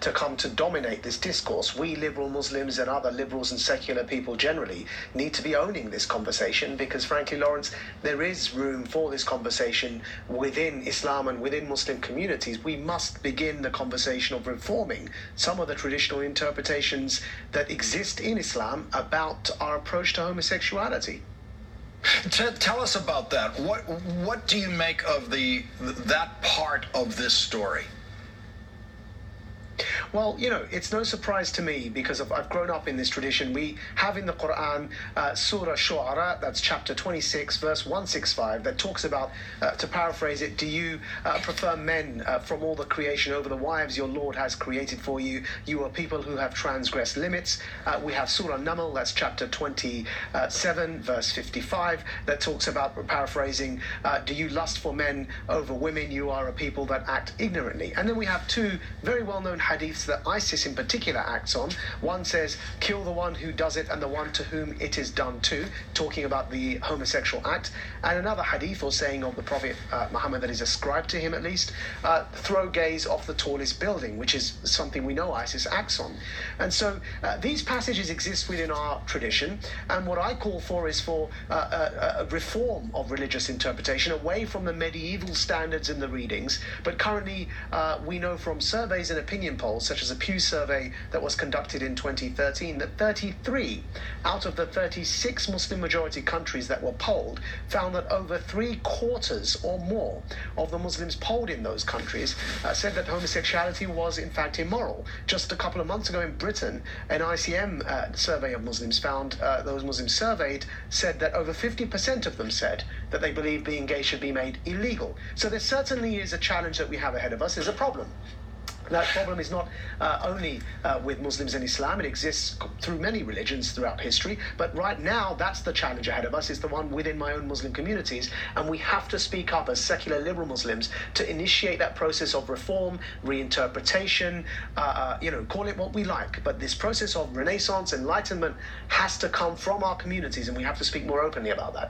to come to dominate this discourse. We liberal Muslims and other liberals and secular people generally need to be owning this conversation, because frankly, Lawrence, there is room for this conversation within Islam and within Muslim communities. We must begin the conversation of reforming some of the traditional interpretations that exist in Islam about our approach to homosexuality. Tell us about that. What do you make of that part of this story? Well, it's no surprise to me, because I've grown up in this tradition. We have in the Quran Surah Shu'ara, that's chapter 26, verse 165, that talks about, to paraphrase it, do you prefer men from all the creation over the wives your Lord has created for you? You are people who have transgressed limits. We have Surah Naml, that's chapter 27, verse 55, that talks about, paraphrasing, do you lust for men over women? You are a people that act ignorantly. And then we have two very well-known hadiths that ISIS in particular acts on. One says, kill the one who does it and the one to whom it is done to, talking about the homosexual act. And another hadith or saying of the Prophet Muhammad that is ascribed to him at least, throw gays off the tallest building, which is something we know ISIS acts on. And so these passages exist within our tradition, and what I call for is for a reform of religious interpretation away from the medieval standards and the readings. But currently we know from surveys and opinion polls, such as a Pew survey that was conducted in 2013, that 33 out of the 36 Muslim majority countries that were polled found that over 3/4 or more of the Muslims polled in those countries said that homosexuality was in fact immoral. Just a couple of months ago in Britain, an ICM survey of Muslims found those Muslims surveyed said that over 50% of them said that they believe being gay should be made illegal. So there certainly is a challenge that we have ahead of us. There's a problem. That problem is not only with Muslims and Islam. It exists through many religions throughout history. But right now, that's the challenge ahead of us, is the one within my own Muslim communities. And we have to speak up as secular liberal Muslims to initiate that process of reform, reinterpretation, call it what we like. But this process of renaissance, enlightenment, has to come from our communities, and we have to speak more openly about that.